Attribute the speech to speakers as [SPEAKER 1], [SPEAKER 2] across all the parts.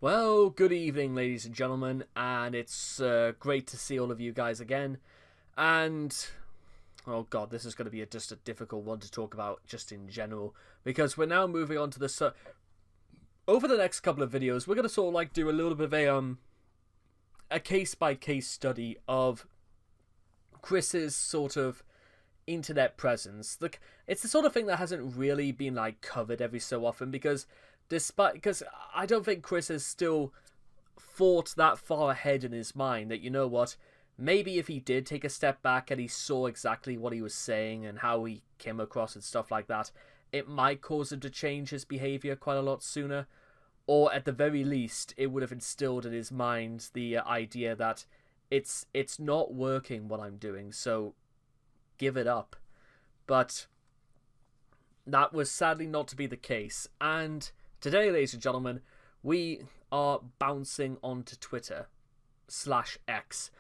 [SPEAKER 1] Well, good evening, ladies and gentlemen, and it's great to see all of you guys again. And oh god, this is going to be just a difficult one to talk about, just in general, because we're now moving on to the over the next couple of videos. We're going to sort of like do a little bit of a case by case study of Chris's sort of internet presence. Like, it's the sort of thing that hasn't really been like covered every so often because I don't think Chris has still thought that far ahead in his mind that, you know what, maybe if he did take a step back and he saw exactly what he was saying and how he came across and stuff like that, it might cause him to change his behavior quite a lot sooner. Or at the very least, it would have instilled in his mind the idea that it's not working what I'm doing, so give it up. But that was sadly not to be the case, and today, ladies and gentlemen, we are bouncing onto Twitter/X.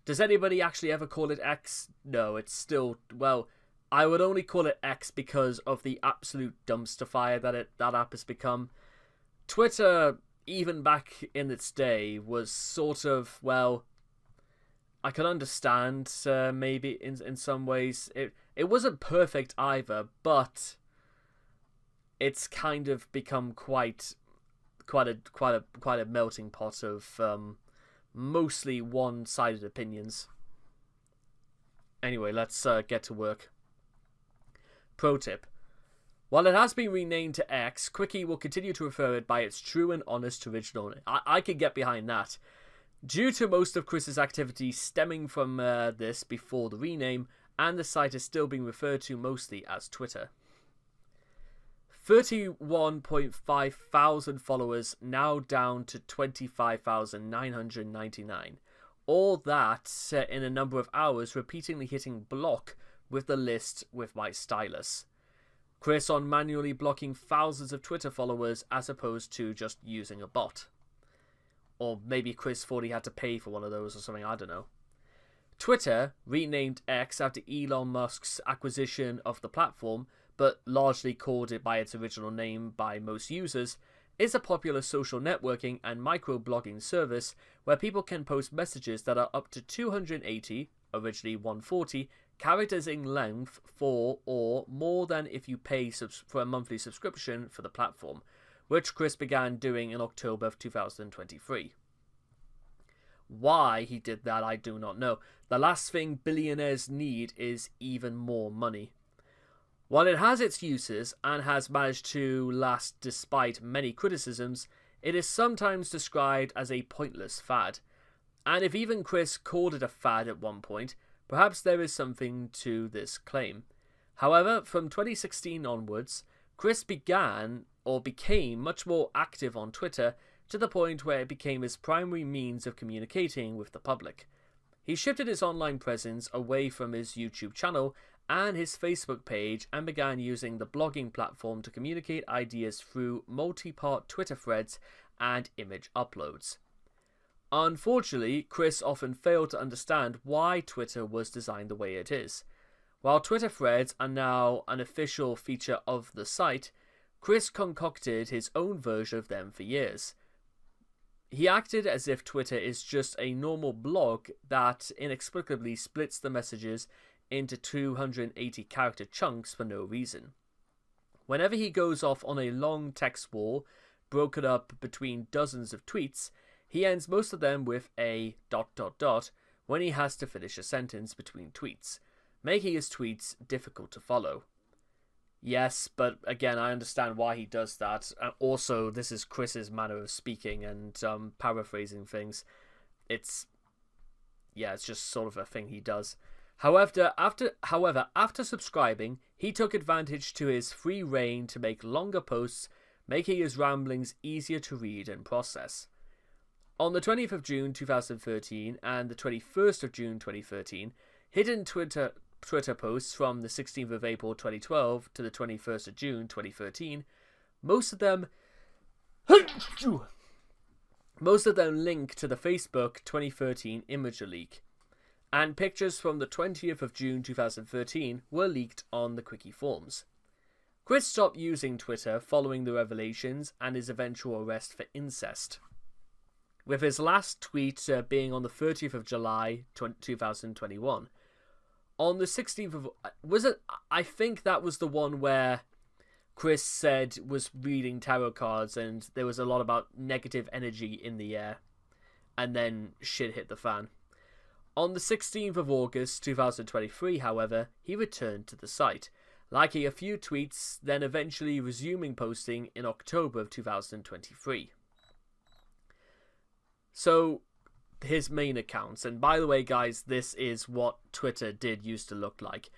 [SPEAKER 1] Does anybody actually ever call it X? No, it's still, well, I would only call it X because of the absolute dumpster fire that app has become. Twitter, even back in its day, was sort of, well, I can understand maybe in some ways. It wasn't perfect either, but it's kind of become quite a melting pot of mostly one-sided opinions. Anyway, let's get to work. Pro tip. While it has been renamed to X, Wiki will continue to refer it by its true and honest original name. I can get behind that. Due to most of Chris's activity stemming from this before the rename, and the site is still being referred to mostly as Twitter. 31.5 thousand followers, now down to 25,999. All that in a number of hours, repeatedly hitting block with the list with my stylus. Chris on manually blocking thousands of Twitter followers as opposed to just using a bot. Or maybe Chris thought he had to pay for one of those or something, I don't know. Twitter, renamed X after Elon Musk's acquisition of the platform, but largely called it by its original name by most users, is a popular social networking and microblogging service where people can post messages that are up to 280, originally 140, characters in length for or more than if you pay for a monthly subscription for the platform, which Chris began doing in October of 2023. Why he did that, I do not know. The last thing billionaires need is even more money. While it has its uses and has managed to last despite many criticisms, it is sometimes described as a pointless fad. And if even Chris called it a fad at one point, perhaps there is something to this claim. However, from 2016 onwards, Chris became much more active on Twitter to the point where it became his primary means of communicating with the public. He shifted his online presence away from his YouTube channel and his Facebook page and began using the blogging platform to communicate ideas through multi-part Twitter threads and image uploads. Unfortunately, Chris often failed to understand why Twitter was designed the way it is. While Twitter threads are now an official feature of the site, Chris concocted his own version of them for years. He acted as if Twitter is just a normal blog that inexplicably splits the messages into 280 character chunks for no reason. Whenever he goes off on a long text wall, broken up between dozens of tweets, he ends most of them with a ... when he has to finish a sentence between tweets, making his tweets difficult to follow. Yes, but again, I understand why he does that. Also, this is Chris's manner of speaking and paraphrasing things. It's just sort of a thing he does. However, after subscribing, he took advantage to his free reign to make longer posts, making his ramblings easier to read and process. On the 20th of June 2013 and the 21st of June 2013, hidden Twitter posts from the 16th of April 2012 to the 21st of June 2013, most of them link to the Facebook 2013 imager leak, and pictures from the 20th of June 2013 were leaked on the Wiki forums. Chris stopped using Twitter following the revelations and his eventual arrest for incest. with his last tweet being on the 30th of July 2021. On the 16th of... I think that was the one where Chris said was reading tarot cards and there was a lot about negative energy in the air. And then shit hit the fan. On the 16th of August 2023, however, he returned to the site, liking a few tweets, then eventually resuming posting in October of 2023. So, his main accounts, and by the way guys, this is what Twitter did used to look like.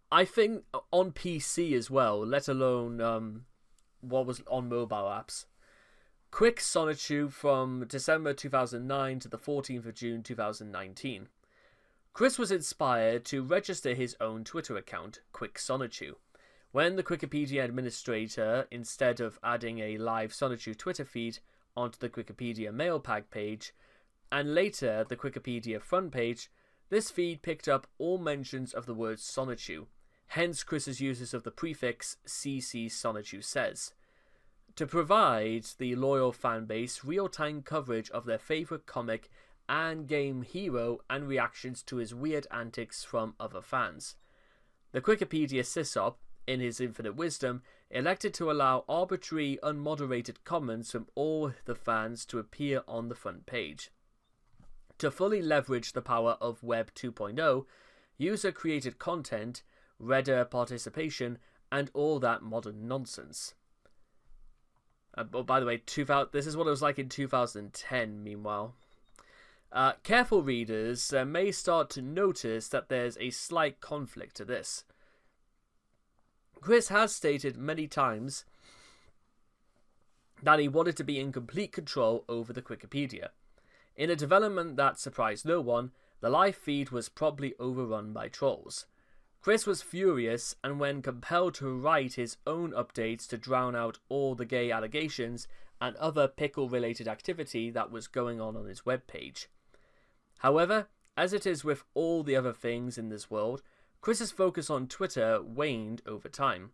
[SPEAKER 1] I think on PC as well, let alone what was on mobile apps. Quick Sonichu from December 2009 to the 14th of June 2019. Chris was inspired to register his own Twitter account, Quick Sonichu, when the Wikipedia administrator, instead of adding a live Sonichu Twitter feed onto the Wikipedia mailbag page, and later the Wikipedia front page, this feed picked up all mentions of the word Sonichu, hence Chris's uses of the prefix CC Sonichu says, to provide the loyal fanbase real-time coverage of their favourite comic and game hero and reactions to his weird antics from other fans. The Wikipedia sysop, in his infinite wisdom, elected to allow arbitrary, unmoderated comments from all the fans to appear on the front page. To fully leverage the power of Web 2.0, user-created content, reader participation, and all that modern nonsense. Oh, by the way, this is what it was like in 2010, meanwhile. Careful readers may start to notice that there's a slight conflict to this. Chris has stated many times that he wanted to be in complete control over the Wikipedia. In a development that surprised no one, the live feed was promptly overrun by trolls. Chris was furious, and when compelled to write his own updates to drown out all the gay allegations and other pickle-related activity that was going on his webpage. However, as it is with all the other things in this world, Chris's focus on Twitter waned over time.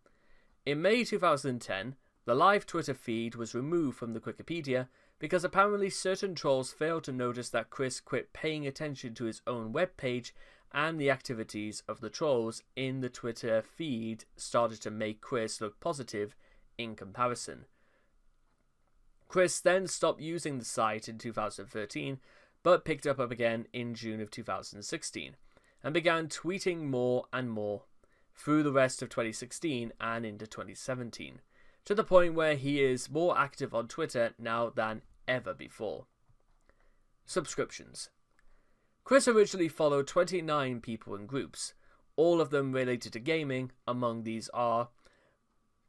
[SPEAKER 1] In May 2010, the live Twitter feed was removed from the Wikipedia because apparently certain trolls failed to notice that Chris quit paying attention to his own webpage, and the activities of the trolls in the Twitter feed started to make Chris look positive in comparison. Chris then stopped using the site in 2013, but picked up again in June of 2016, and began tweeting more and more through the rest of 2016 and into 2017, to the point where he is more active on Twitter now than ever before. Subscriptions. Chris originally followed 29 people in groups, all of them related to gaming. Among these are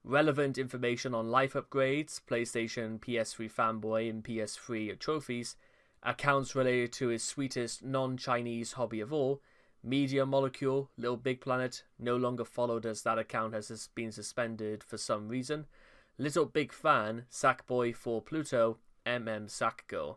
[SPEAKER 1] relevant information on life upgrades, PlayStation, PS3 fanboy and PS3 trophies, accounts related to his sweetest non-Chinese hobby of all, Media Molecule, Little Big Planet, no longer followed as that account has been suspended for some reason, Little Big Fan, Sackboy for Pluto, Sackgirl.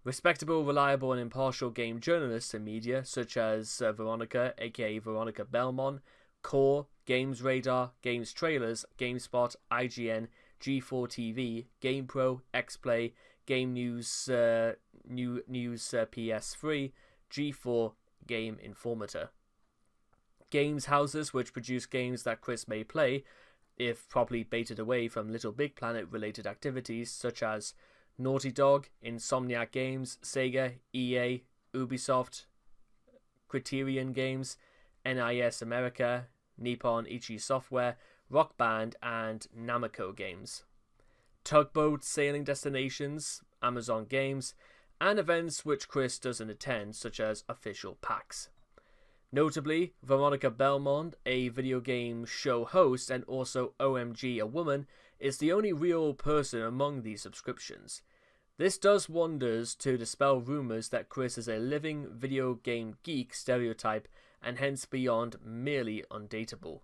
[SPEAKER 1] Respectable, reliable and impartial game journalists and media such as Veronica, aka Veronica Belmont, Core, Games Radar, Games Trailers, GameSpot, IGN, G4 TV, GamePro, XPlay, Game News, PS3, G4, Game Informator. Games houses which produce games that Chris may play, if properly baited away from Little Big Planet related activities such as Naughty Dog, Insomniac Games, Sega, EA, Ubisoft, Criterion Games, NIS America, Nippon Ichi Software, Rock Band, and Namco Games. Tugboat sailing destinations, Amazon Games, and events which Chris doesn't attend, such as official PAX. Notably, Veronica Belmont, a video game show host and also OMG a woman, is the only real person among these subscriptions. This does wonders to dispel rumours that Chris is a living video game geek stereotype and hence beyond merely undateable.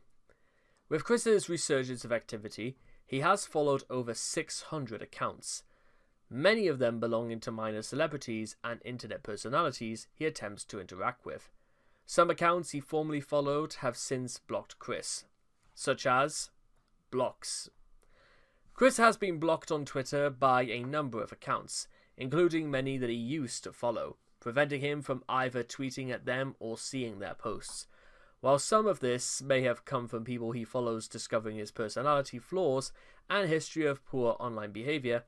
[SPEAKER 1] With Chris's resurgence of activity, he has followed over 600 accounts, many of them belonging to minor celebrities and internet personalities he attempts to interact with. Some accounts he formerly followed have since blocked Chris, such as blocks. Chris has been blocked on Twitter by a number of accounts, including many that he used to follow, preventing him from either tweeting at them or seeing their posts. While some of this may have come from people he follows discovering his personality flaws and history of poor online behaviour,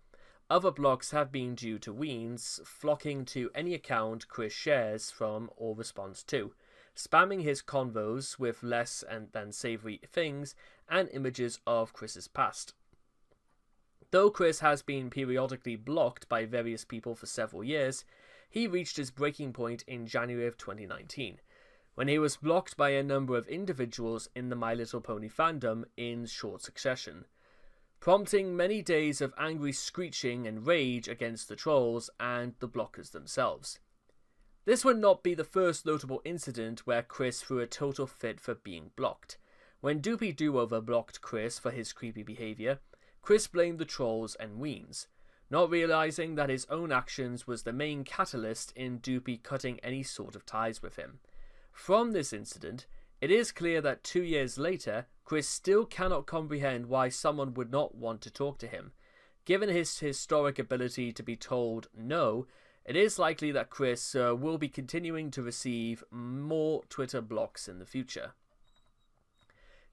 [SPEAKER 1] other blocks have been due to weens flocking to any account Chris shares from or responds to, spamming his convos with less than savoury things and images of Chris's past. Though Chris has been periodically blocked by various people for several years, he reached his breaking point in January of 2019, when he was blocked by a number of individuals in the My Little Pony fandom in short succession, prompting many days of angry screeching and rage against the trolls and the blockers themselves. This would not be the first notable incident where Chris threw a total fit for being blocked. When Doopy Do-Over blocked Chris for his creepy behaviour, Chris blamed the trolls and weens, not realising that his own actions was the main catalyst in Doopy cutting any sort of ties with him. From this incident, it is clear that 2 years later, Chris still cannot comprehend why someone would not want to talk to him. Given his historic ability to be told no, it is likely that Chris will be continuing to receive more Twitter blocks in the future.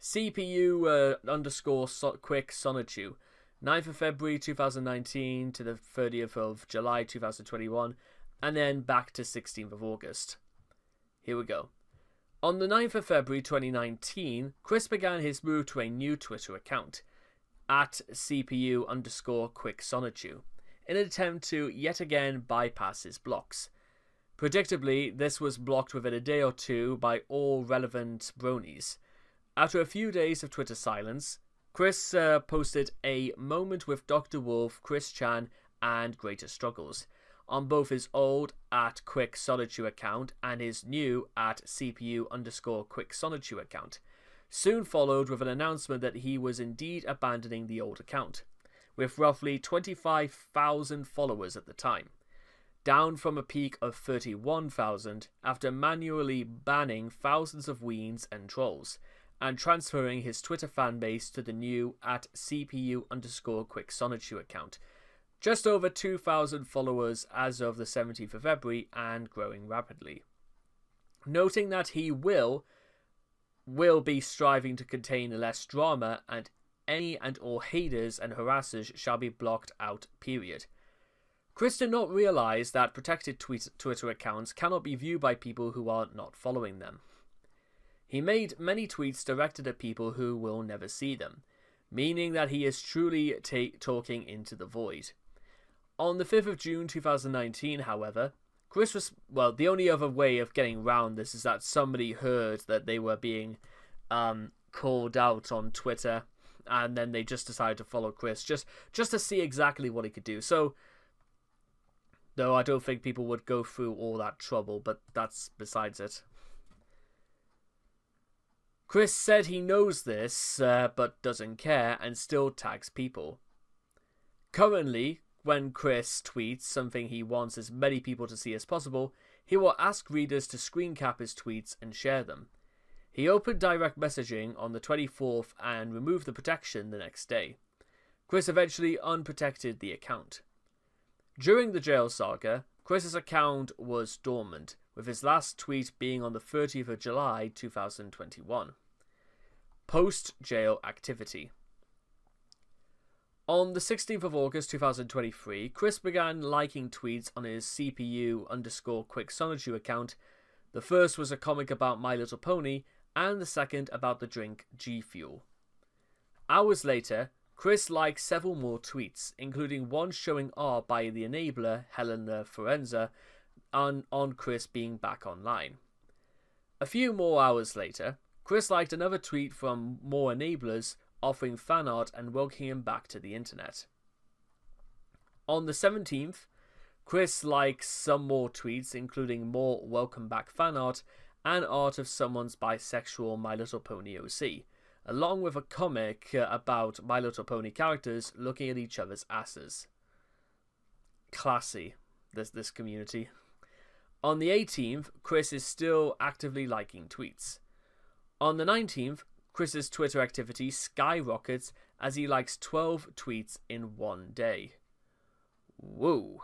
[SPEAKER 1] CPU underscore quick Sonichu, 9th of February 2019 to the 30th of July 2021, and then back to 16th of August. Here we go. On the 9th of February 2019, Chris began his move to a new Twitter account, at CPU underscore quick Sonichu, in an attempt to yet again bypass his blocks. Predictably, this was blocked within a day or two by all relevant bronies. After a few days of Twitter silence, Chris posted a moment with Dr. Wolf, Chris Chan, and Greater Struggles on both his old at Quick Sonichu account and his new at CPU underscore Quick Sonichu account, soon followed with an announcement that he was indeed abandoning the old account, with roughly 25,000 followers at the time, down from a peak of 31,000 after manually banning thousands of weens and trolls, and transferring his Twitter fanbase to the new at CPU underscore Quick Sonichu account. Just over 2,000 followers as of the 17th of February and growing rapidly. Noting that he will be striving to contain less drama and any and all haters and harassers shall be blocked out, period. Chris did not realise that protected Twitter accounts cannot be viewed by people who are not following them. He made many tweets directed at people who will never see them, meaning that he is truly talking into the void. On the 5th of June 2019, however, Chris was, well, the only other way of getting around this is that somebody heard that they were being called out on Twitter, and then they just decided to follow Chris, just to see exactly what he could do. So, though I don't think people would go through all that trouble, but that's besides it. Chris said he knows this, but doesn't care, and still tags people. Currently, when Chris tweets something he wants as many people to see as possible, he will ask readers to screen cap his tweets and share them. He opened direct messaging on the 24th and removed the protection the next day. Chris eventually unprotected the account. During the jail saga, Chris's account was dormant, with his last tweet being on the 30th of July 2021. Post-jail activity. On the 16th of August 2023, Chris began liking tweets on his CPU underscore Quick Sonichu account. The first was a comic about My Little Pony, and the second about the drink G Fuel. Hours later, Chris liked several more tweets, including one showing art by the enabler Helena Forenza on Chris being back online. A few more hours later, Chris liked another tweet from more enablers offering fan art and welcoming him back to the internet. On the 17th, Chris liked some more tweets, including more welcome back fan art and art of someone's bisexual My Little Pony OC, along with a comic about My Little Pony characters looking at each other's asses. Classy, this community. On the 18th, Chris is still actively liking tweets. On the 19th, Chris's Twitter activity skyrockets as he likes 12 tweets in one day. Whoa.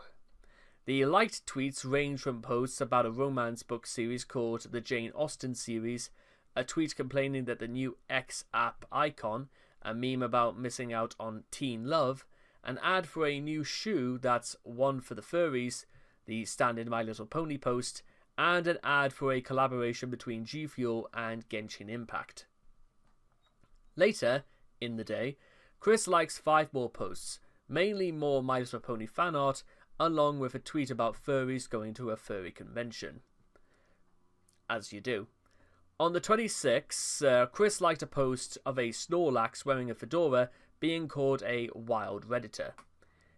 [SPEAKER 1] The liked tweets range from posts about a romance book series called the Jane Austen series, a tweet complaining that the new X app icon, a meme about missing out on teen love, an ad for a new shoe that's one for the furries, the stand-in My Little Pony post, and an ad for a collaboration between G Fuel and Genshin Impact. Later in the day, Chris likes 5 more posts, mainly more My Little Pony fan art, along with a tweet about furries going to a furry convention. As you do. On the 26th, Chris liked a post of a Snorlax wearing a fedora being called a wild redditor.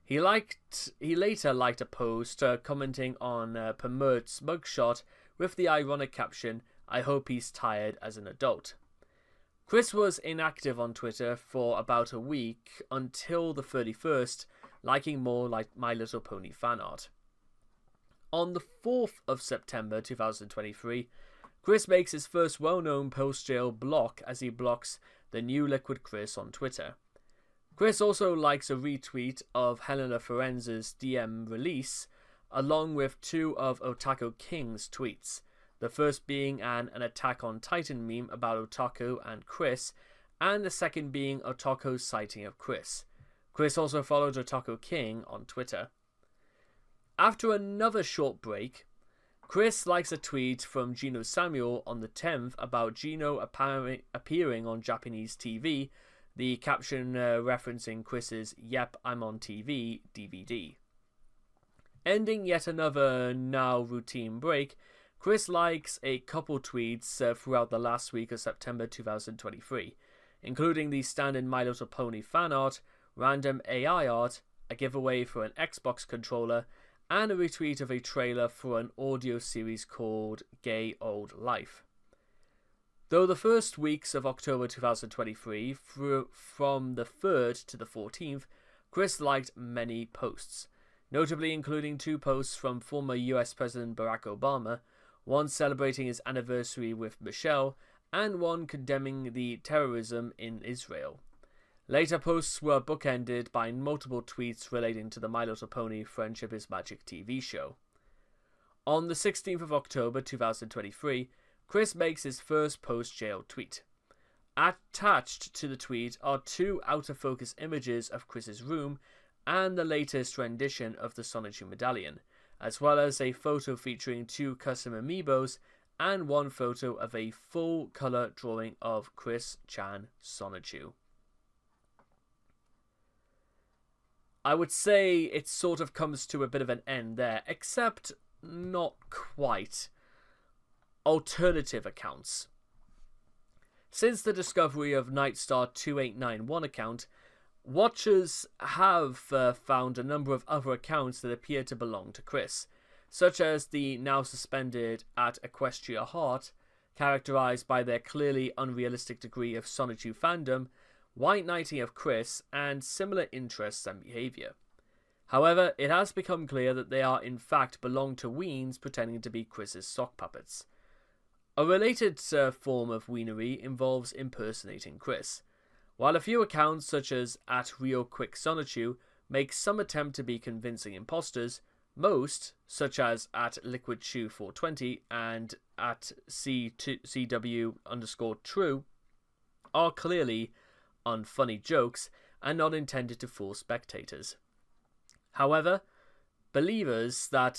[SPEAKER 1] He later liked a post commenting on Permert's mugshot with the ironic caption, "I hope he's tired as an adult." Chris was inactive on Twitter for about a week until the 31st, liking more like My Little Pony fan art. On the 4th of September 2023, Chris makes his first well-known post-jail block as he blocks the new Liquid Chris on Twitter. Chris also likes a retweet of Helena Ferenz's DM release, along with 2 of Otaku King's tweets, the first being an Attack on Titan meme about Otaku and Chris, and the second being Otaku's sighting of Chris. Chris also followed Otaku King on Twitter. After another short break, Chris likes a tweet from Gino Samuel on the 10th about Gino appearing on Japanese TV, the caption referencing Chris's "Yep, I'm on TV" DVD. Ending yet another now routine break, Chris likes a couple tweets throughout the last week of September 2023, including the stand-in My Little Pony fan art, random AI art, a giveaway for an Xbox controller, and a retweet of a trailer for an audio series called Gay Old Life. Though the first weeks of October 2023, from the 3rd to the 14th, Chris liked many posts, notably including 2 posts from former US President Barack Obama, one celebrating his anniversary with Michelle, and one condemning the terrorism in Israel. Later posts were bookended by multiple tweets relating to the My Little Pony Friendship is Magic TV show. On the 16th of October 2023, Chris makes his first post-jail tweet. Attached to the tweet are 2 out-of-focus images of Chris's room and the latest rendition of the Sonichu medallion, as well as a photo featuring 2 custom amiibos and 1 photo of a full-color drawing of Chris Chan Sonichu. I would say it sort of comes to a bit of an end there, except not quite. Alternative accounts. Since the discovery of Nightstar 2891 account, watchers have found a number of other accounts that appear to belong to Chris, such as the now suspended at Equestria Heart, characterized by their clearly unrealistic degree of Sonichu fandom, white knighting of Chris, and similar interests and behaviour. However, it has become clear that they are in fact belong to weens pretending to be Chris's sock puppets. A related form of weenery involves impersonating Chris. While a few accounts such as at Real Quick Sonichu make some attempt to be convincing imposters, most, such as at LiquidShoe420 and at CW_true, are clearly unfunny jokes and not intended to fool spectators. However, believers that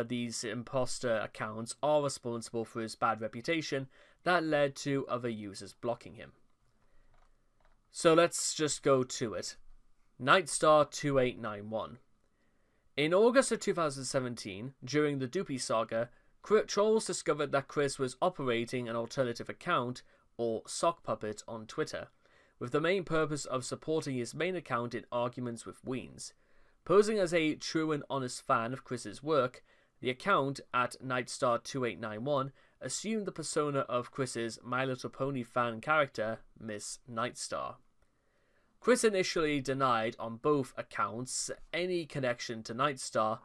[SPEAKER 1] these imposter accounts are responsible for his bad reputation that led to other users blocking him. So let's just go to it. Nightstar 2891. In August of 2017, during the Doopy saga, trolls discovered that Chris was operating an alternative account, or Sockpuppet, on Twitter, with the main purpose of supporting his main account in arguments with weens. Posing as a true and honest fan of Chris's work, the account at Nightstar 2891 assumed the persona of Chris's My Little Pony fan character, Miss Nightstar. Chris initially denied on both accounts any connection to Nightstar.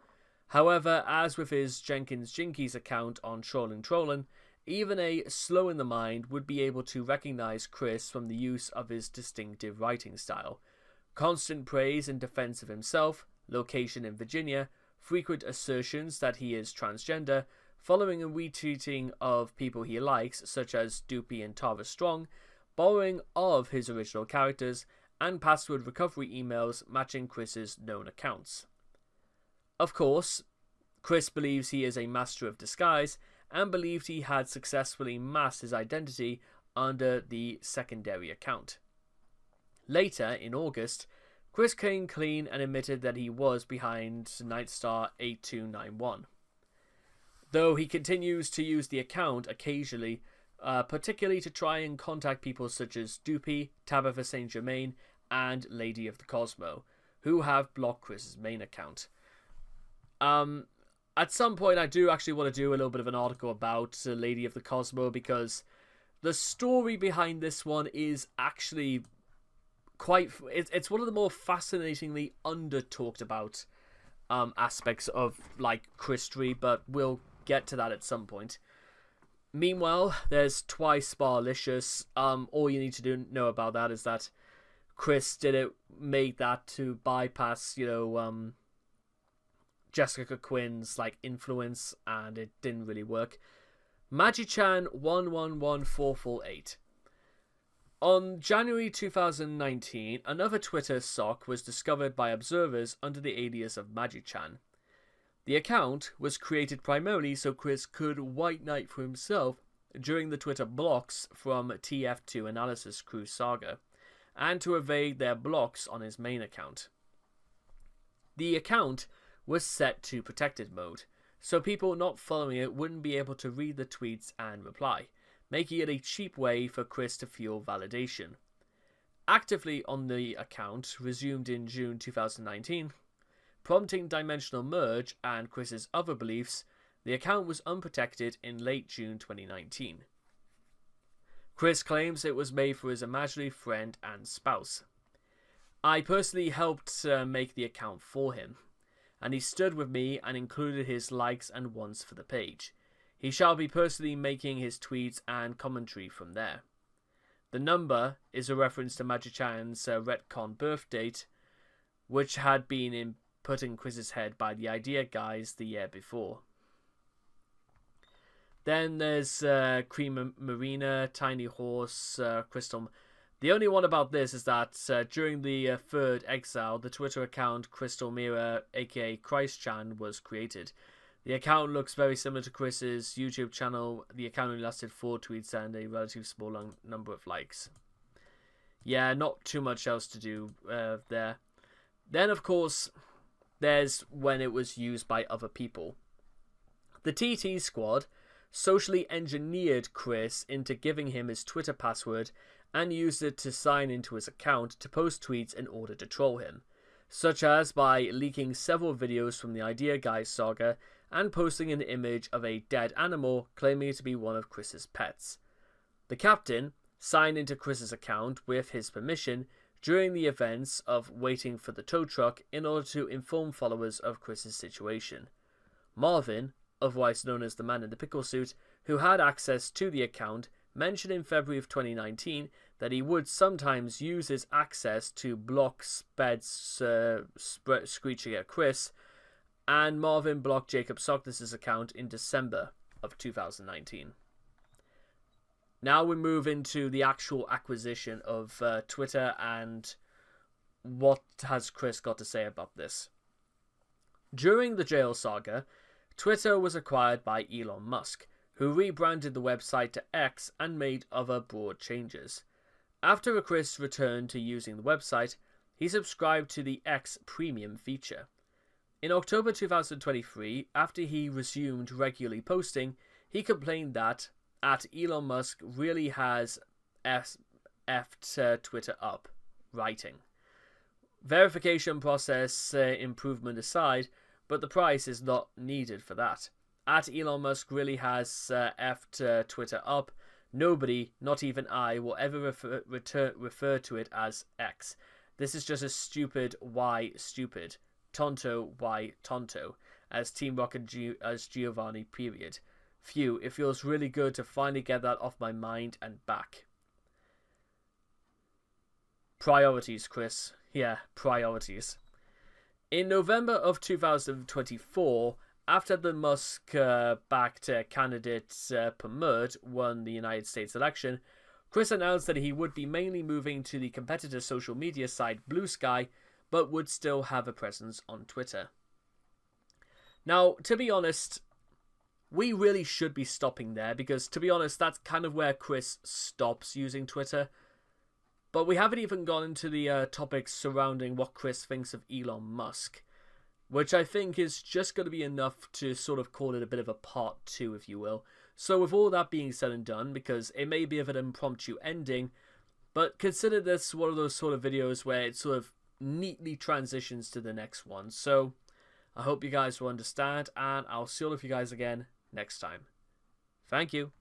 [SPEAKER 1] However, as with his Jenkins Jinkies account on Trollin', even a slow in the mind would be able to recognize Chris from the use of his distinctive writing style. Constant praise in defense of himself, location in Virginia, frequent assertions that he is transgender, following and retweeting of people he likes, such as Doopy and Tara Strong, borrowing of his original characters, and password recovery emails matching Chris's known accounts. Of course, Chris believes he is a master of disguise and believed he had successfully masked his identity under the secondary account. Later, in August, Chris came clean and admitted that he was behind Nightstar 8291. Though he continues to use the account occasionally, particularly to try and contact people such as Doopy, Tabitha St. Germain, and Lady of the Cosmo, who have blocked Chris's main account. At some point, I do actually want to do a little bit of an article about Lady of the Cosmo, because the story behind this one is actually it's one of the more fascinatingly under-talked about aspects of, like, Christry, but we'll get to that at some point. Meanwhile, there's Twice Barlicious. All you need to know about that is that Chris didn't make that to bypass, Jessica Quinn's, like, influence, and it didn't really work. Magichan 111448. On January 2019, another Twitter sock was discovered by observers under the alias of Magichan. The account was created primarily so Chris could white knight for himself during the Twitter blocks from TF2 Analysis Crew Saga, and to evade their blocks on his main account. The account was set to protected mode, so people not following it wouldn't be able to read the tweets and reply, making it a cheap way for Chris to fuel validation. Actively on the account resumed in June 2019, prompting dimensional merge and Chris's other beliefs, the account was unprotected in late June 2019. Chris claims it was made for his imaginary friend and spouse. I personally helped make the account for him, and he stood with me and included his likes and wants for the page. He shall be personally making his tweets and commentary from there. The number is a reference to Magichan's retcon birth date, which had been put in Chris's head by the idea guys the year before. Then there's Cream Marina, Tiny Horse, Crystal. The only one about this is that during the third exile, the Twitter account Crystal Mirror, aka Christchan, was created. The account looks very similar to Chris's YouTube channel. The account only lasted 4 tweets and a relatively small number of likes. Yeah, not too much else to do there. Then, of course, there's when it was used by other people. The TT Squad socially engineered Chris into giving him his Twitter password and used it to sign into his account to post tweets in order to troll him, such as by leaking several videos from the Idea Guys saga and posting an image of a dead animal claiming it to be one of Chris's pets. The captain signed into Chris's account with his permission during the events of waiting for the tow truck in order to inform followers of Chris's situation. Marvin, otherwise known as the man in the pickle suit, who had access to the account, mentioned in February of 2019 that he would sometimes use his access to block Speds screeching at Chris, and Marvin blocked Jacob Sockpuppets' account in December of 2019. Now we move into the actual acquisition of Twitter and what has Chris got to say about this. During the jail saga, Twitter was acquired by Elon Musk, who rebranded the website to X and made other broad changes. After Chris returned to using the website, he subscribed to the X Premium feature. In October 2023, after he resumed regularly posting, he complained that Elon Musk really has effed Twitter up, writing, "Verification process improvement aside, but the price is not needed for that. Elon Musk really has effed Twitter up. Nobody, not even I, will ever refer to it as X. This is just a stupid why stupid. Tonto why tonto. As Team Rocket as Giovanni, period. Phew, it feels really good to finally get that off my mind and back." Priorities, Chris. Yeah, priorities. In November of 2024, after the Musk-backed candidate Permurt won the United States election, Chris announced that he would be mainly moving to the competitor social media site Blue Sky, but would still have a presence on Twitter. Now, to be honest, we really should be stopping there, because to be honest, that's kind of where Chris stops using Twitter. But we haven't even gone into the topics surrounding what Chris thinks of Elon Musk, which I think is just going to be enough to sort of call it a bit of a part 2, if you will. So with all that being said and done, because it may be of an impromptu ending, but consider this one of those sort of videos where it sort of neatly transitions to the next one. So I hope you guys will understand, and I'll see all of you guys again next time. Thank you.